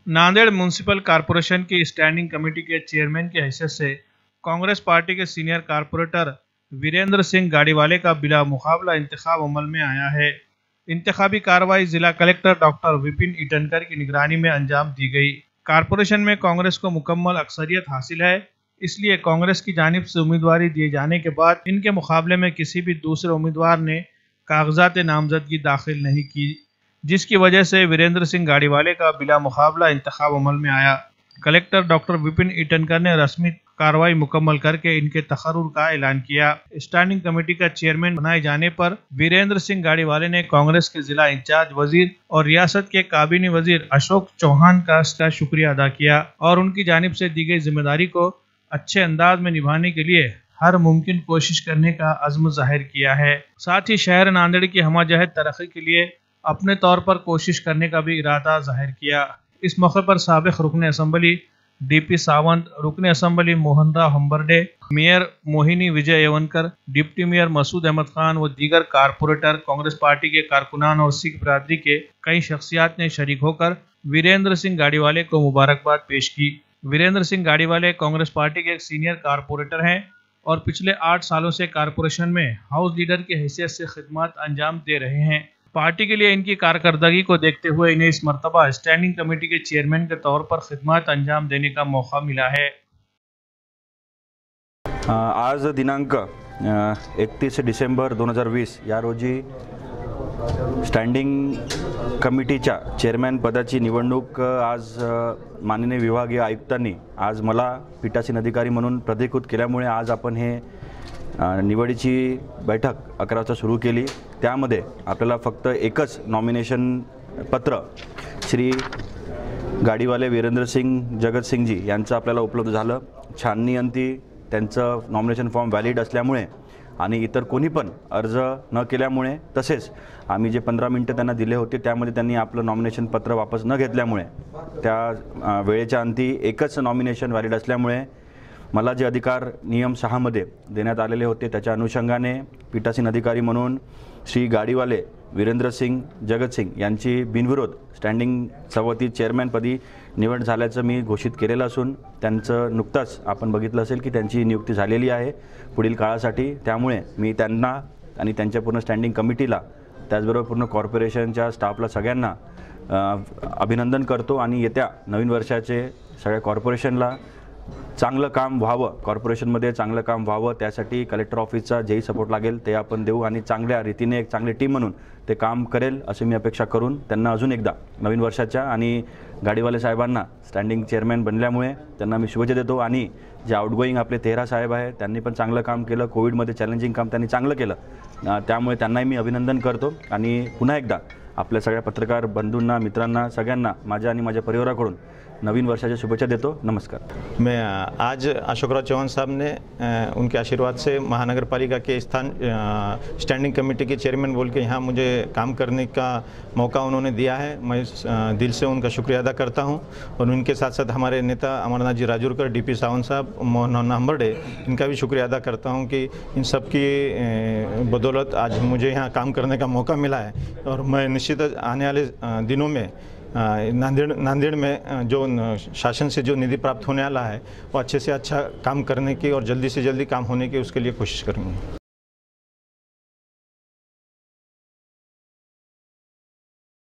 Nanded municipal corporation की standing committee के chairman की हैसियत से कांग्रेस पार्टी के सीनियर कॉरपोरेटर वीरेंद्र सिंह गाड़ीवाले का बिला मुकाबला इंतखाब अमल में आया है। इंतखाबी कार्रवाई जिला कलेक्टर डॉक्टर विपिन ईटनकर की निगरानी में अंजाम दी गई। कॉरपोरेशन में कांग्रेस को मुकम्मल अक्सरियत हासिल है, इसलिए कांग्रेस की जानिब से उम्मीदवारी दिए जाने के बाद इनके मुकाबले में किसी भी दूसरे उम्मीदवार ने कागजात नामजदगी दाखिल नहीं की, जिसकी वजह से वीरेंद्र सिंह गाड़ीवाले का बिला मुकाबला इंतखाब अमल में आया। कलेक्टर डॉक्टर विपिन ईटनकर ने रस्मी कार्रवाई मुकम्मल करके इनके तकर्रुर का ऐलान किया। स्टैंडिंग कमेटी का चेयरमैन बनाए जाने पर वीरेंद्र सिंह गाड़ीवाले ने कांग्रेस के जिला इंचार्ज वजीर और रियासत के काबीनी वजीर अशोक चौहान का शुक्रिया अदा किया और उनकी जानिब से दी गई जिम्मेदारी को अच्छे अंदाज में निभाने के लिए हर मुमकिन कोशिश करने का अज़्म जाहिर किया है। साथ ही शहर नांदेड़ की हमाजहत तरक्की के लिए अपने तौर पर कोशिश करने का भी इरादा जाहिर किया। इस मौके पर साबिक रुकन असम्बली डीपी सावंत, रुकन असम्बली मोहनराव हम्बरडे, मेयर मोहिनी विजय यवनकर, डिप्टी मेयर मसूद अहमद खान व दीगर कारपोरेटर, कांग्रेस पार्टी के कारकुनान और सिख बरादरी के कई शख्सियात ने शरीक होकर वीरेंद्र सिंह गाड़ीवाले को मुबारकबाद पेश की। वीरेंद्र सिंह गाड़ीवाले कांग्रेस पार्टी के एक सीनियर कारपोरेटर हैं और पिछले 8 सालों से कारपोरेशन में हाउस लीडर की हैसियत से खिदमत अंजाम दे रहे हैं। पार्टी के लिए इनकी कारकर्दगी को देखते हुए इन्हें इस मर्तबा स्टैंडिंग कमेटी के चेयरमैन के तौर पर खिदमत अंजाम देने का मौका मिला है। आज दिनांक 31 डिसेंबर 2020 या रोजी स्टँडिंग कमिटीच्या चेअरमॅन पदाची निवडणूक आज माननीय विभागीय आयुक्तांनी आज मला पीठासीन अधिकारी म्हणून प्राधिकृत केल्यामुळे आज आपण हे निवडीची बैठक 11 वाजता सुरू केली। त्यामध्ये आपल्याला फक्त एकच नॉमिनेशन पत्र श्री गाडीवाले वीरेंद्र सिंग जगत सिंगजी यांचं आपल्याला उपलब्ध झालं। छाननीअंती त्यांचं नॉमिनेशन फॉर्म व्हॅलिड असल्यामुळे आणि इतर कोणी पण अर्ज न केल्यामुळे तसेच आम्ही जे 15 मिनिटं त्यांना दिले होते त्यामध्ये त्यांनी आपलं नॉमिनेशन पत्र वापस न घेतल्यामुळे त्या वेळेच्या अंती एकच नॉमिनेशन व्हॅलिड असल्यामुळे मला जे अधिकार नियम 6 मध्ये देण्यात आलेले होते त्याच्या अनुषंगाने पीठासीन अधिकारी म्हणून श्री गाडीवाले वीरेंद्र सिंग जगत सिंग यांची बिनविरोध स्टँडिंग समिती चेअरमॅन पदी निवड झाल्याचं मी घोषित केलेलं असून त्यांचं नुकताच आपण बघितलं असेल की त्यांची नियुक्ती झालेली आहे पुढील काळासाठी। त्यामुळे मी त्यांना आणि त्यांच्या पूर्ण स्टँडिंग कमिटीला त्याचबरोबर पूर्ण कॉर्पोरेशनच्या स्टाफला सगळ्यांना अभिनंदन करतो आणि येत्या नवीन वर्षाचे सगळ्या कॉर्पोरेशनला चांगलं काम व्हावं, कॉर्पोरेशनमध्ये चांगलं काम व्हावं त्यासाठी कलेक्टर ऑफिसचा जेही सपोर्ट लागेल ते आपण देऊ आणि चांगल्या रीतीने एक चांगली टीम म्हणून ते काम करेल असे मी अपेक्षा करून त्यांना अजून एकदा नवीन वर्षाच्या आणि गाडीवाले साहेबांना स्टँडिंग चेअरमॅन बनल्यामुळे त्यांना मी शुभेच्छा देतो। आणि जे आउटगोईंग आपले तेहरा साहेब आहे त्यांनी पण चांगलं काम केलं, कोविडमध्ये चॅलेंजिंग काम त्यांनी चांगलं केलं, त्यामुळे त्यांनाही मी अभिनंदन करतो आणि पुन्हा एकदा आपल्या सगळ्या पत्रकार बंधूंना मित्रांना सगळ्यांना माझ्या आणि माझ्या परिवाराकडून नवीन वर्षाच्या शुभेच्छा देतो। नमस्कार। मैं आज अशोकराव चौहान साहब ने उनके आशीर्वाद से महानगर पालिका के स्थान स्टैंडिंग कमेटी के चेयरमैन बोल के यहाँ मुझे काम करने का मौका उन्होंने दिया है। मैं दिल से उनका शुक्रिया अदा करता हूँ और उनके साथ साथ हमारे नेता अमरनाथ जी राजूरकर, डीपी सावंत साहब, मोहन हम्बरडे, इनका भी शुक्रिया अदा करता हूँ कि इन सब की बदौलत आज मुझे यहाँ काम करने का मौका मिला है और मैं निश्चित आने वाले दिनों में नांदेड़ में जो शासन से जो निधि प्राप्त होने वाला है वो अच्छे से अच्छा काम करने की और जल्दी से जल्दी काम होने की उसके लिए कोशिश करूँगा।